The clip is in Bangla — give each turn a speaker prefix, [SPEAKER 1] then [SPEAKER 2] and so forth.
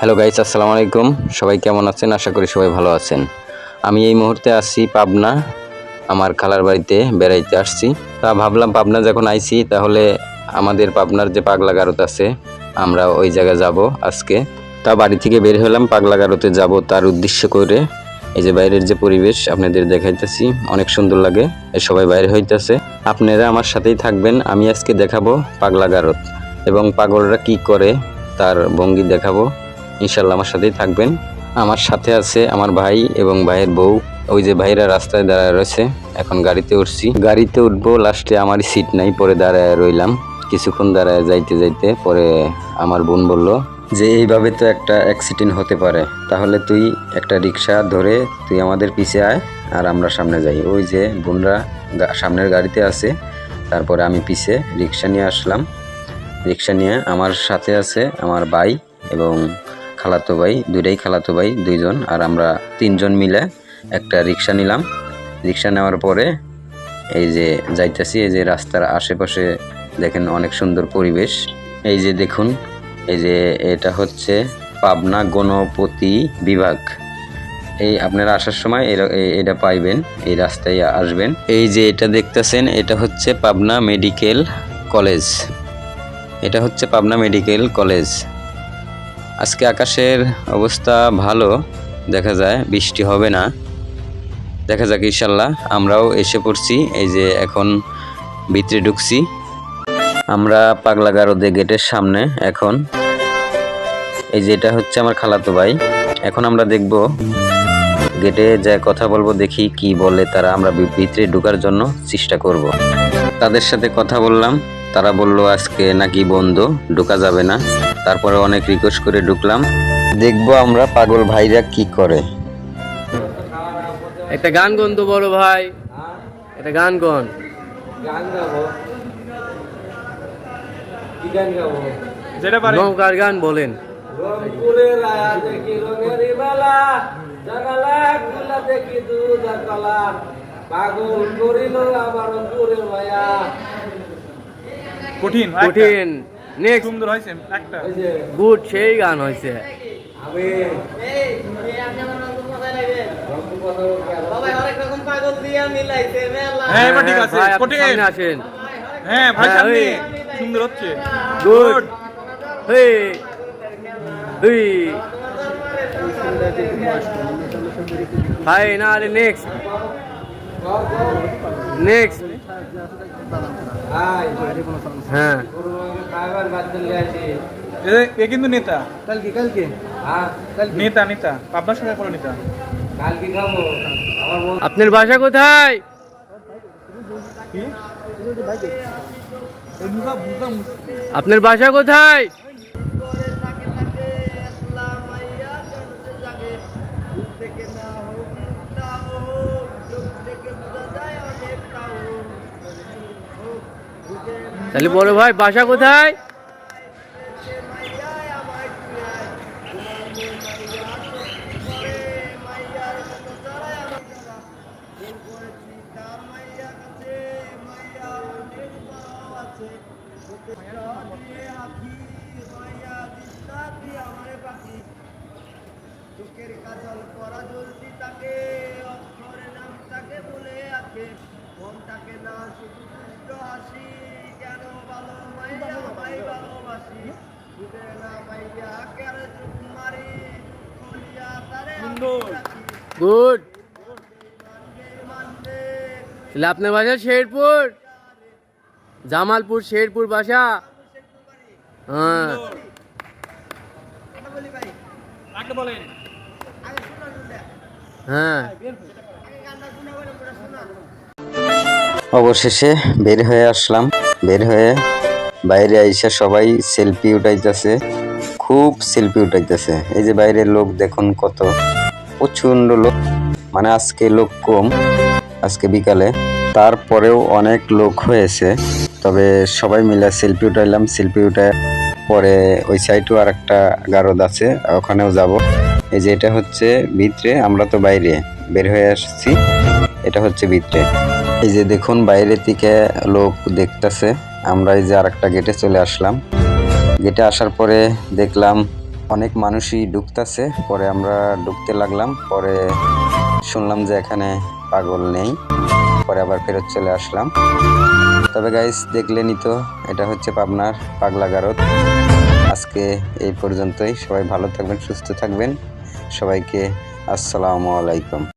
[SPEAKER 1] হ্যালো গাইস, আসসালামু আলাইকুম। সবাই কেমন আছেন? আশা করি সবাই ভালো আছেন। আমি এই মুহূর্তে আসছি পাবনা, আমার খালার বাড়িতে বেড়াইতে আসছি। তা ভাবলাম পাবনা যখন আইছি তাহলে আমাদের পাবনার যে পাগলা গারদ আছে আমরা ওই জায়গায় যাব আজকে। তা বাড়ি থেকে বের হলাম, পাগলা গারদে যাব তার উদ্দেশ্য করে। এই যে বাইরের যে পরিবেশ আপনাদের দেখাইতেছি, অনেক সুন্দর লাগে। সবাই বাইরে হইতেছে, আপনারা আমার সাথেই থাকবেন। আমি আজকে দেখাবো পাগলা গারদ এবং পাগলরা কি করে তার ভঙ্গি দেখাবো। ইনশাল্লাহ আমার সাথেই থাকবেন। আমার সাথে আছে আমার ভাই এবং ভাইয়ের বউ। ওই যে ভাইরা রাস্তায় দাঁড়ায় রয়েছে, এখন গাড়িতে উঠছি। গাড়িতে উঠবো, লাস্টে আমারই সিট নাই, পরে দাঁড়ায় রইলাম। কিছুক্ষণ দাঁড়ায় যাইতে যাইতে পরে আমার বোন বলল যে এইভাবে তো একটা অ্যাক্সিডেন্ট হতে পারে, তাহলে তুই একটা রিক্সা ধরে তুই আমাদের পিছে আয় আর আমরা সামনে যাই। ওই যে বোনরা সামনের গাড়িতে আছে, তারপরে আমি পিছে রিক্সা নিয়ে আসলাম। রিক্সা নিয়ে আমার সাথে আছে আমার ভাই এবং খালাতো ভাই, দুইটাই খালাতো ভাই দুইজন, আর আমরা তিনজন মিলে একটা রিক্সা নিলাম। রিক্সা নেওয়ার পরে এই যে যাইতেছি। এই যে রাস্তার আশেপাশে দেখেন অনেক সুন্দর পরিবেশ। এই যে দেখুন, এই যে এটা হচ্ছে পাবনা গণপতি বিভাগ। এই আপনারা আসার সময় এটা পাইবেন, এই রাস্তায় আসবেন। এই যে এটা দেখতেছেন, এটা হচ্ছে পাবনা মেডিকেল কলেজ। এটা হচ্ছে পাবনা মেডিকেল কলেজ। আজকে আকাশের অবস্থা ভালো দেখা যায়, বৃষ্টি হবে না, দেখা যাক ইনশাল্লাহ। আমরাও এসে পড়ছি, এই যে এখন ভিতরে ঢুকছি। আমরা পাগলা গারদে গেটের সামনে এখন। এই যে এটা হচ্ছে আমার খালাতো ভাই। এখন আমরা দেখব, গেটে যা কথা বলবো, দেখি কি বলে তারা। আমরা ভিতরে ঢোকার জন্য চেষ্টা করব। তাদের সাথে কথা বললাম, তারা বলল আজকে নাকি বন্ধ, ঢোকা যাবে না। তারপরে অনেক রিকোয়েস্ট করে ঢুকলাম। দেখবো আমরা পাগল ভাইরা কি করে।
[SPEAKER 2] একটা গান গান তো বড় ভাই, একটা গান গান।
[SPEAKER 3] গান গাবো? কি গান গাবো?
[SPEAKER 2] যেটা পারেন নৌকার গান বলেন।
[SPEAKER 3] রংপুরের রায়া দেখি রঙের মেলা, জানালা খুলা দেখি দুধ আর কলা, পাগল করিল আমার রংপুরে মায়া।
[SPEAKER 4] কঠিন
[SPEAKER 2] কঠিন, নেক্সট
[SPEAKER 4] সুন্দর হয়েছে একটা
[SPEAKER 3] ওই যে
[SPEAKER 2] গুড, সেই গান হয়েছে।
[SPEAKER 3] আমি
[SPEAKER 4] হ্যাঁ এবার ঠিক আছে।
[SPEAKER 2] ভাই, আপনি
[SPEAKER 4] কঠিন,
[SPEAKER 2] সামনে আসেন।
[SPEAKER 4] হ্যাঁ ভাই
[SPEAKER 2] হ্যাঁ,
[SPEAKER 4] সামনে
[SPEAKER 2] ওই।
[SPEAKER 4] সুন্দর হচ্ছে।
[SPEAKER 2] গুড, হেই হেই ভাই, না আরে নেক্সট নেক্সট।
[SPEAKER 3] হাই
[SPEAKER 2] হ্যাঁ,
[SPEAKER 3] খাবার বাদ চলে আসি।
[SPEAKER 4] এ কিন্তু নেতা,
[SPEAKER 3] কালকে হ্যাঁ
[SPEAKER 4] নেতা নেতা আপনার সঙ্গে কোনো নেতা।
[SPEAKER 3] কালকে খাবো। আমার বল
[SPEAKER 2] আপনার বাসা কোথায়? আপনার বাসা কোথায়? তাহলে বড় ভাই বাসা কোথায়? গুড। তাহলে আপনার বাসা শেরপুর, জামালপুর শেরপুর বাসা। হ্যাঁ, হ্যাঁ।
[SPEAKER 1] অবশেষে বের হয়ে আসলাম। বের হয়ে বাইরে আইসা সবাই সেলফি উঠাইতেছে, খুব সেলফি উঠাইতেছে। এই যে বাইরের লোক দেখুন কত, প্রচন্ড লোক। মানে আজকে লোক কম, আজকে বিকালে, তারপরেও অনেক লোক হয়েছে। তবে সবাই মিলে সেলফি উঠাইলাম। সেলফি উঠায় পরে ওই সাইডেও আর একটা গারদ আছে, ওখানেও যাব। এই যে এটা হচ্ছে ভিতরে, আমরা তো বাইরে বের হয়ে আসছি, এটা হচ্ছে ভিতরে। এই যে দেখুন বাইরে থেকে লোক দেখতেছে। আমরা এই যে আর একটা গেটে চলে আসলাম। গেটে আসার পরে দেখলাম অনেক মানুষই ঢুকতেছে, পরে আমরা ঢুকতে লাগলাম, পরে শুনলাম যে এখানে পাগল নেই, পরে আবার ফেরত চলে আসলাম। তবে গাইস দেখলেনই তো, এটা হচ্ছে পাবনার পাগলা গারদ। আজকে এই পর্যন্তই, সবাই ভালো থাকবেন, সুস্থ থাকবেন, সবাইকে আসসালামু আলাইকুম।